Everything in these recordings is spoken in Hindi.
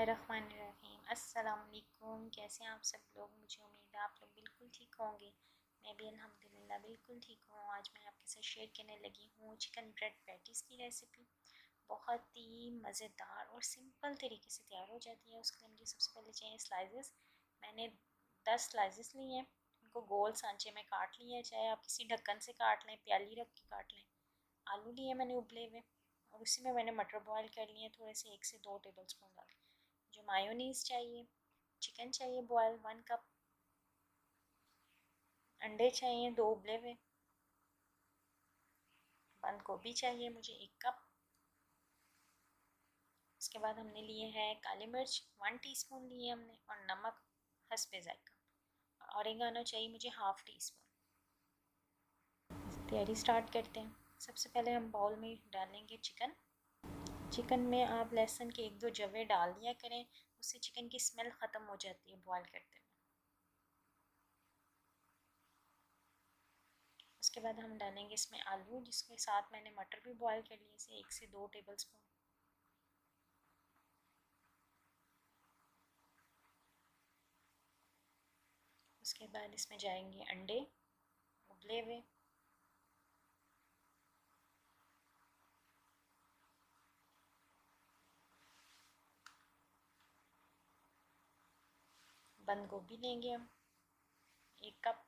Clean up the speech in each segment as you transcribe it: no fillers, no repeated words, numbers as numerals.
बिस्मिल्लाहिर्रहमानिर्रहीम। अस्सलाम वालेकुम। कैसे हैं आप सब लोग? मुझे उम्मीद है आप लोग बिल्कुल ठीक होंगे। मैं भी अल्हम्दुलिल्लाह बिल्कुल ठीक हूँ। आज मैं आपके साथ शेयर करने लगी हूँ चिकन ब्रेड पैटीज़ की रेसिपी। बहुत ही मज़ेदार और सिंपल तरीके से तैयार हो जाती है। उसके लिए मुझे सबसे पहले चाहिए स्लाइसेस। मैंने 10 स्लाइसेस लिए हैं। उनको गोल सांचे में काट लिया है, चाहे आप किसी ढक्कन से काट लें, प्याली रख के काट लें। आलू लिए मैंने उबले हुए, और उसी में मैंने मटर बॉयल कर लिए थोड़े से 1 से 2 टेबलस्पून डाल। जो मायोनीज़ चाहिए, चिकन चाहिए बॉयल 1 कप, अंडे चाहिए 2 उबले हुए, बंद गोभी चाहिए मुझे 1 कप। उसके बाद हमने लिए हैं काली मिर्च 1 टीस्पून लिए हमने, और नमक हस्बे जायका। ऑरिगानो चाहिए मुझे हाफ़ टीस्पून। तैयारी स्टार्ट करते हैं। सबसे पहले हम बाउल में डालेंगे चिकन। चिकन में आप लहसुन के 1-2 जवे डाल दिया करें, उससे चिकन की स्मेल ख़त्म हो जाती है बॉयल करते हुए। उसके बाद हम डालेंगे इसमें आलू, जिसके साथ मैंने मटर भी बॉयल कर लिए से 1 से 2 टेबलस्पून। उसके बाद इसमें जाएंगे अंडे उबले हुए, बंद गोभी लेंगे हम 1 कप,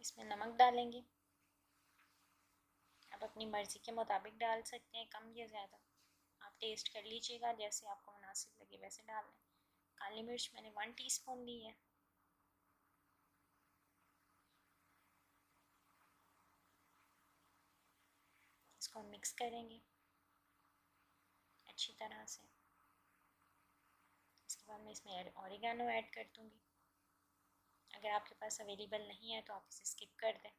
इसमें नमक डालेंगे। आप अपनी मर्ज़ी के मुताबिक डाल सकते हैं, कम या ज़्यादा आप टेस्ट कर लीजिएगा, जैसे आपको मुनासिब लगे वैसे डाल लें। काली मिर्च मैंने 1 टीस्पून ली है। इसको मिक्स करेंगे अच्छी तरह से। इसके बाद मैं इसमें ऑरिगानो ऐड कर दूँगी। अगर आपके पास अवेलेबल नहीं है तो आप इसे स्किप कर दें।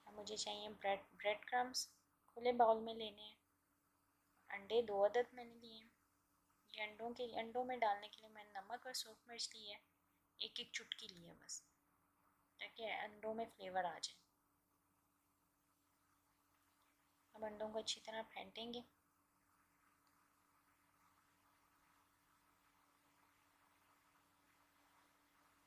अब मुझे चाहिए ब्रेड क्रम्स, खुले बाउल में लेने हैं। अंडे 2 अदद मैंने लिए हैं। ये अंडों में डालने के लिए मैंने नमक और सूख मिर्च ली है, 1-1 चुटकी ली है बस, ताकि अंडों में फ्लेवर आ जाए। अब अंडों को अच्छी तरह फेंटेंगे।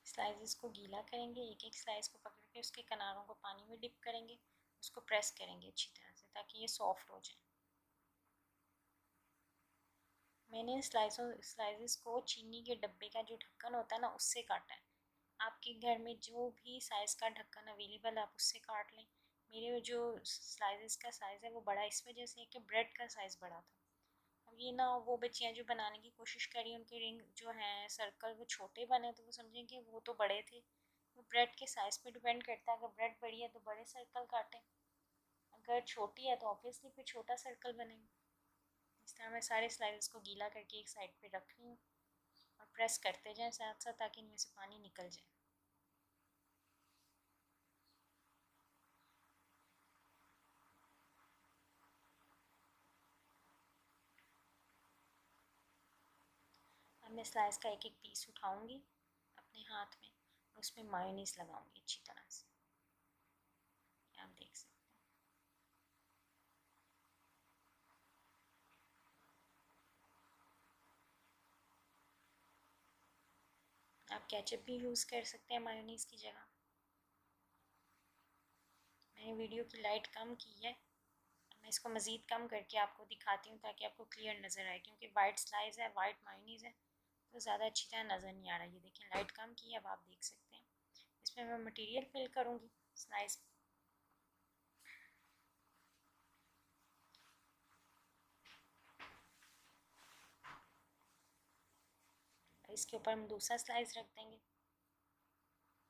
स्लाइसेस को गीला करेंगे, 1-1 स्लाइस को पकड़ के उसके किनारों को पानी में डिप करेंगे, उसको प्रेस करेंगे अच्छी तरह से ताकि ये सॉफ्ट हो जाए। मैंने स्लाइसेस को चीनी के डब्बे का जो ढक्कन होता है ना, उससे काटा है। आपके घर में जो भी साइज़ का ढक्कन अवेलेबल है आप उससे काट लें। मेरे जो स्लाइसेस का साइज़ है वो बड़ा इस वजह से है कि ब्रेड का साइज़ बड़ा था। अब ये ना, वो बच्चियाँ जो बनाने की कोशिश करी उनके रिंग जो हैं सर्कल वो छोटे बने, तो वो समझें कि वो तो बड़े थे। वो ब्रेड के साइज़ पे डिपेंड करता है। अगर ब्रेड बड़ी है तो बड़े सर्कल काटें, अगर छोटी है तो ऑब्वियसली फिर छोटा सर्कल बनेगा। इस तरह मैं सारे स्लाइसेस को गीला करके एक साइड पे रख रही हूँ, और प्रेस करते जाएं साथ साथ ताकि इनमें से पानी निकल जाए। अब मैं स्लाइस का 1-1 पीस उठाऊंगी अपने हाथ में, और उसमें मायोनीज़ लगाऊंगी अच्छी तरह से। आप देख सकते हैं। आप केचप भी यूज़ कर सकते हैं मायोनीज़ की जगह। मैंने वीडियो की लाइट कम की है, मैं इसको मज़ीद कम करके आपको दिखाती हूँ ताकि आपको क्लियर नज़र आए, क्योंकि वाइट स्लाइस है, वाइट मायोनीज़ है, तो ज़्यादा अच्छी तरह नज़र नहीं आ रहा। ये देखें, लाइट कम की है, अब आप देख सकते हैं। इसमें मैं मटेरियल फिल करूँगी स्लाइस। इसके ऊपर हम दूसरा स्लाइस रख देंगे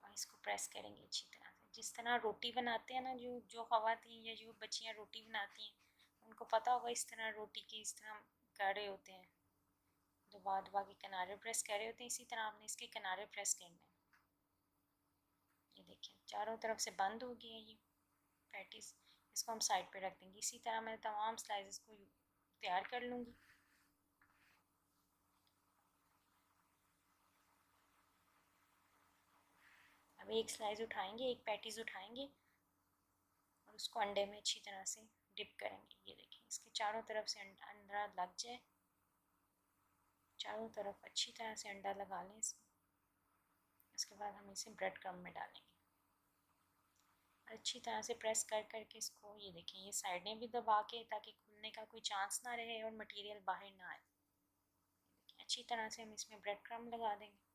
और इसको प्रेस करेंगे अच्छी तरह से, जिस तरह रोटी बनाते हैं ना, जो ख़वातीन या जो बच्चियाँ रोटी बनाती हैं उनको पता होगा, इस तरह रोटी की इस तरह कर रहे होते हैं दबा दबा के किनारे प्रेस कर रहे होते हैं, इसी तरह आपने इसके किनारे प्रेस करना है। ये देखिए चारों तरफ से बंद हो गया ये पैटीज। इसको हम साइड पे रख देंगे। इसी तरह मैं तमाम स्लाइसेस को तैयार कर लूँगी। अब एक स्लाइस उठाएंगे, एक पैटीज उठाएंगे और उसको अंडे में अच्छी तरह से डिप करेंगे। ये देखिए इसके चारों तरफ से अंडा लग जाए, चारों तरफ अच्छी तरह से अंडा लगा लें इसमें। उसके बाद हम इसे ब्रेड क्रम्ब में डालेंगे। अच्छी तरह से प्रेस कर करके इसको, ये देखिए ये साइडें भी दबा के, ताकि खुलने का कोई चांस ना रहे और मटेरियल बाहर ना आए। अच्छी तरह से हम इसमें ब्रेड क्रम्ब लगा देंगे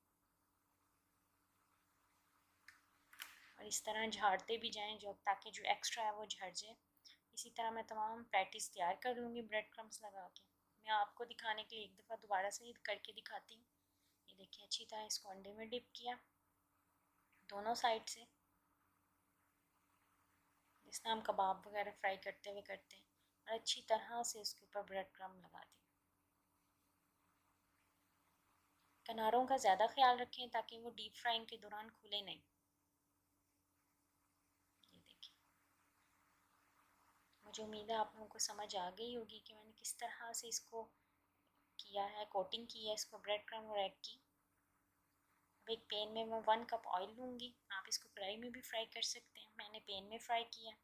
और इस तरह झाड़ते भी जाएं जो, ताकि जो एक्स्ट्रा है वो झड़ जाए। इसी तरह मैं तमाम पैटीज तैयार कर लूँगी ब्रेड क्रम्ब्स लगा के। मैं आपको दिखाने के लिए एक दफ़ा दोबारा से करके दिखाती हूँ। ये देखिए अच्छी तरह इसको अंडे में डिप किया दोनों साइड से, जिस तरह हम कबाब वगैरह फ्राई करते हुए करते हैं, और अच्छी तरह से इसके ऊपर ब्रेड क्रम्ब लगा दें। किनारों का ज़्यादा ख्याल रखें ताकि वो डीप फ्राइंग के दौरान खुले नहीं। ये देखिए मुझे उम्मीद है आप लोगों को समझ आ गई होगी कि मैंने किस तरह से इसको किया है, कोटिंग की है इसको ब्रेड क्रम्ब और एग की। अब एक पैन में मैं 1 कप ऑयल लूँगी। आप इसको कढ़ाई में भी फ्राई कर सकते हैं, मैंने पैन में फ्राई किया।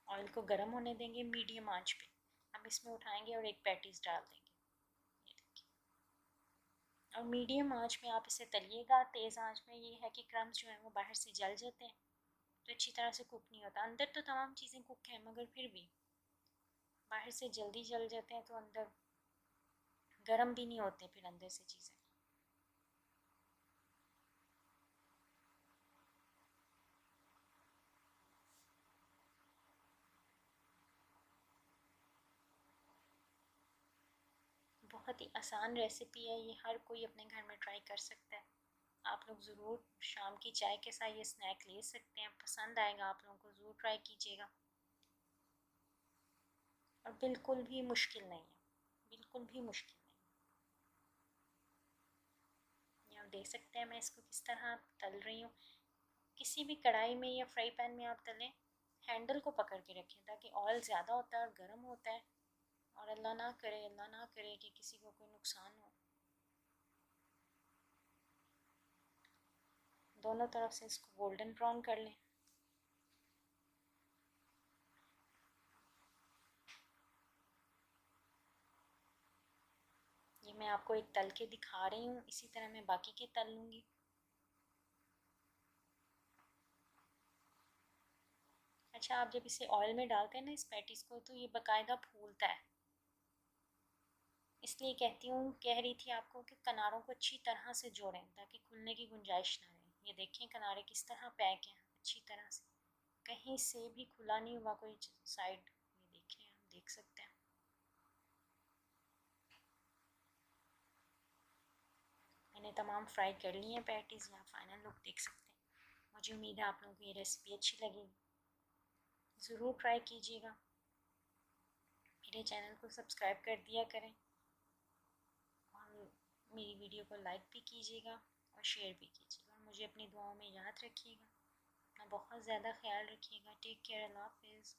ऑयल को गर्म होने देंगे मीडियम आंच पे। अब इसमें उठाएंगे और एक पैटीज डाल देंगे। ये देखिए, और मीडियम आंच में आप इसे तलिएगा। तेज़ आंच में ये है कि क्रम्स जो हैं वो बाहर से जल जाते हैं, तो अच्छी तरह से कुक नहीं होता। अंदर तो तमाम चीज़ें कुक हैं, मगर फिर भी बाहर से जल्दी जल जाते हैं, तो अंदर गर्म भी नहीं होते फिर अंदर से चीज़ें। बहुत ही आसान रेसिपी है ये, हर कोई अपने घर में ट्राई कर सकता है। आप लोग ज़रूर शाम की चाय के साथ ये स्नैक ले सकते हैं, पसंद आएगा आप लोगों को, ज़रूर ट्राई कीजिएगा। और बिल्कुल भी मुश्किल नहीं है, बिल्कुल भी मुश्किल नहीं। ये आप देख सकते हैं मैं इसको किस तरह तल रही हूँ। किसी भी कढ़ाई में या फ्राई पैन में आप तलें, हैंडल को पकड़ के रखें, ताकि ऑयल ज़्यादा होता है और गर्म होता है, और अल्लाह ना करे कि किसी को कोई नुकसान हो। दोनों तरफ से इसको गोल्डन ब्राउन कर लें। ये मैं आपको एक तल के दिखा रही हूँ, इसी तरह मैं बाकी के तल लूँगी। अच्छा, आप जब इसे ऑयल में डालते हैं ना इस पैटीज को, तो ये बाकायदा फूलता है। इसलिए कह रही थी आपको कि किनारों को अच्छी तरह से जोड़ें, ताकि खुलने की गुंजाइश ना रहे। ये देखें किनारे किस तरह पैक हैं अच्छी तरह से, कहीं से भी खुला नहीं हुआ कोई साइड। ये देखें, आप देख सकते हैं। मैंने तमाम फ्राई कर लिए हैं पैटीज़, या फाइनल लुक देख सकते हैं। मुझे उम्मीद है आप लोगों को ये रेसिपी अच्छी लगेगी, ज़रूर ट्राई कीजिएगा। मेरे चैनल को सब्सक्राइब कर दिया करें, और मेरी वीडियो को लाइक भी कीजिएगा और शेयर भी कीजिएगा, और मुझे अपनी दुआओं में याद रखिएगा। अपना बहुत ज़्यादा ख्याल रखिएगा। टेक केयर, अल्लाह हाफिज़।